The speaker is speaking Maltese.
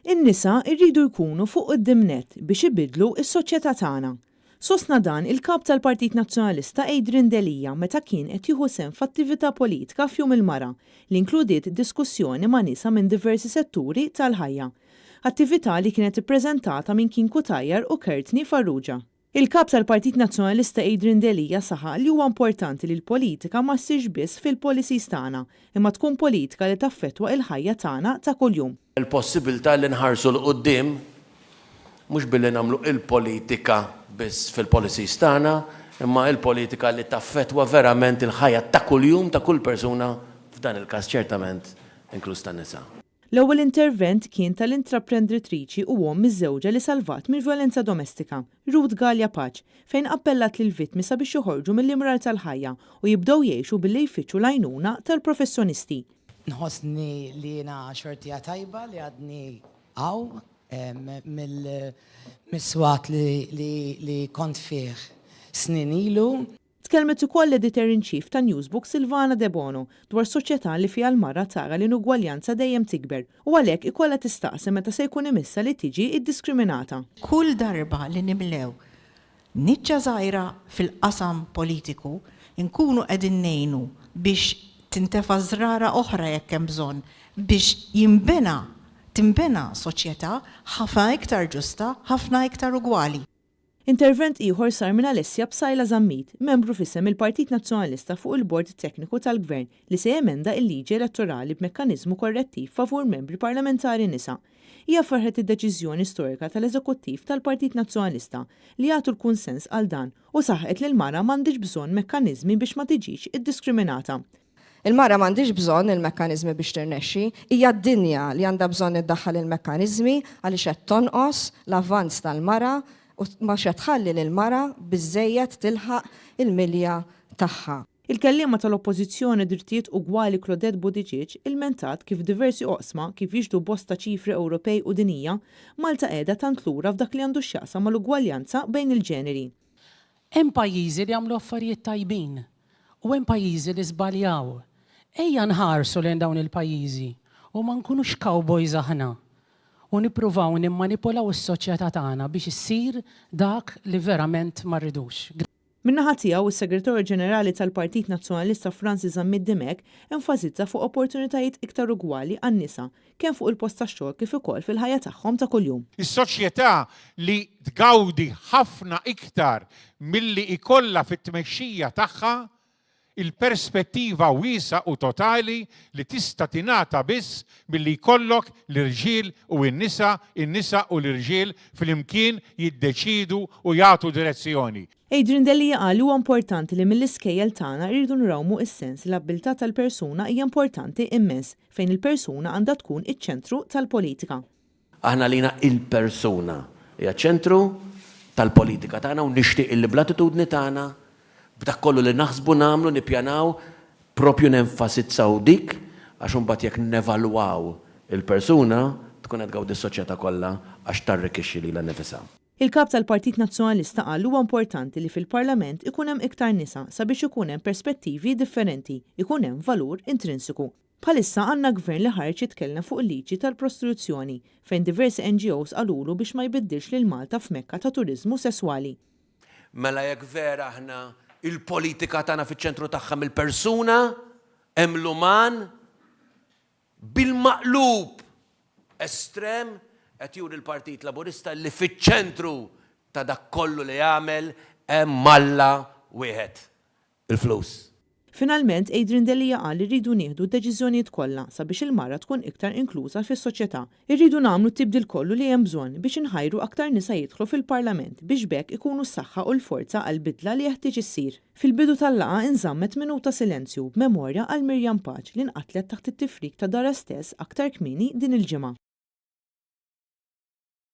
In-nisa rridu jkunu fuq id-dimnet biex ibidlu s-soċjetà tagħna. Sostna dan il-kap tal-Partit Nazzjonalista Adrian Delija meta kien qed jieħu sehem f'attività politika f'Jum il-Mara li inkludiet diskussjoni ma' nisa minn diversi setturi tal-ħajja. Attività li kienet ippreżentata minn Kien Kutajjar u Courtney Farrugia. Il-kap tal-Partit Nazzjonalista Adrian Delija saħaq li huwa importanti li l-politika ma ssirx biss fil-policies tagħna, imma tkun politika li taffettwa il-ħajja tagħna ta' kuljum. Il-possibilità li nħarsu l-qoddim mhux billi nagħmlu il-politika biss fil-policies tagħna, imma il-politika li taffettwa verament il-ħajja ta' kuljum ta' kull persuna f'dan il-każ ċertament inkluż tan-nisa. L-ewwel intervent kien tal-intraprenditriċi u omm miż-żewġa li salvat mill-vjolenza domestika, Ruth Gallia Paċ, fejn appellat lil vittmi sabiex joħorġu mill-imrar tal-ħajja u jibdew jgħixu billi jfittxu l-għajnuna tal-professjonisti. Nħossni li jiena xortija tajba li għadni għaw mill-swat li kont fih snin ilu. Tkellmet ukoll l-editor-in-chief ta' Newsbook Silvana De Bono dwar soċjetà li fiha l-mara tara l-inugwaljanza dejjem tikber u għalhekk ikollha tistaqsi meta se jkun imissa li tiġi iddiskriminata. Kull darba li nimlew niċċa żgħira fil-qasam politiku nkunu qegħdin ngħinu biex tintefa' żrara oħra jekk hemm bżonn biex timbena soċjetà ħafna iktar ġusta, ħafna iktar ugwali. Intervent ieħor sar minn Alessia Bsajla Zammit, membru f'isem il-Partit Nazzjonalista fuq il-Bord Tekniku tal-Gvern li se jemenda il-liġi elettorali b'mekkaniżmu korrettiv favur membri parlamentari nisa. Hija ferħet id-deċiżjoni storika tal-Eżekuttiv tal-Partit Nazzjonalista li jagħtu l-kunsens għal dan u saħqet li l-mara m'għandix bżonn mekkaniżmi biex ma tiġix iddiskriminata. Il-mara m'għandix bżonn il-mekkaniżmi biex tirnexxi, hija d-dinja li għandha bżonn iddaħħal il-mekkaniżmi għaliex qed tonqos l-avvanz tal-mara u ma xedħalli l-mara biżejjed tilħaq il-milja tagħha. Il-kellima tal-Oppożizzjoni Drittijiet Ugwali Claudette Buttigieg ilmentat kif diversi oqsma kif jiġdu bosta ċifri Ewropej u dinija Malta qiegħda tant lura f'dak li għandu x'jaqsam mal-ugwaljanza bejn il-ġeneri. Hemm pajjiżi li għamlu affarijiet tajbin u hemm pajjiżi li żbaljaw. Ejja nħarsu lejn dawn il-pajjiżi u ma nkunux cowboys aħna. U nippruvaw nimmanipulaw is-soċjetà tagħna biex issir dak li verament ma rridux. Min-naħa tiegħu is-Segretarju Ġenerali tal-Partit Nazzjonalista Francis Zammit Dimek enfasizza fuq opportunitajiet iktar ugwali għan-nisa kemm fuq il-post tax-xogħol kif ukoll fil-ħajja tagħhom ta' kuljum. Is-soċjetà li tgawdi ħafna iktar milli ikollha fit-tmexxija tagħha il-perspettiva wiesa u totali li tista' tingħata biss milli jkollok l-irġiel u n-nisa u l-irġiel flimkien jiddeċidu u jagħtu direzzjoni. Adrian Delija qal huwa importanti li mill-iskejjel tagħna rridu nrawmu is-sens li l-abilità tal-persuna hija importanti immens fejn il-persuna għandha tkun iċ-ċentru tal-politika. Aħna lina il-persuna hija ċentru tal-politika tagħna u nixtieq illi bl-attitudni tagħna b'dak kollu li naħsbu nagħmlu nippjanaw propju nenfasizzaw dik għax imbagħad jekk nevalwaw il-persuna tkun qed gawdi s-soċjetà kollha għax tarrikixxi lilha nifisha. Il-kap tal-Partit Nazzjonalista qal huwa importanti li fil-Parlament ikun hemm iktar nisa sabiex ikun hemm perspettivi differenti, ikun hemm valur intrinsiku. Bħalissa għandna gvern li ħareġ jitkellem fuq il-liġi tal-prostituzzjoni fejn diversi NGOs qalulu biex ma jbiddilx lil Malta f'Mekka ta' turiżmu sesswali. Mela jekk vera aħna il-politika tagħna fiċ-ċentru tagħha mill-persuna hemm l-uman bil-maqlub estrem qed juri l-Partit Laburista li fiċ-ċentru ta' dak kollu li jagħmel hemm Malla wieħed il-flus. Finalment, Adrian Delija qal li rridu nieħdu d-deċiżjonijiet kollha sabiex il-mara tkun iktar inkluża fis-soċjetà. Irridu nagħmlu t-tibdil kollu li hemm bżonn biex inħajru aktar nisa jidħlu fil-Parlament biex bekk ikunu s-saħħa u l-forza għall bidla li jeħtieġ issir. Fil-bidu tal-laqgħa inżammet minuta silenzju b'memorja għal Mirjam Paċ li nqatlet taħt it-tifrik ta' dara stess aktar kmieni din il-ġimgħa.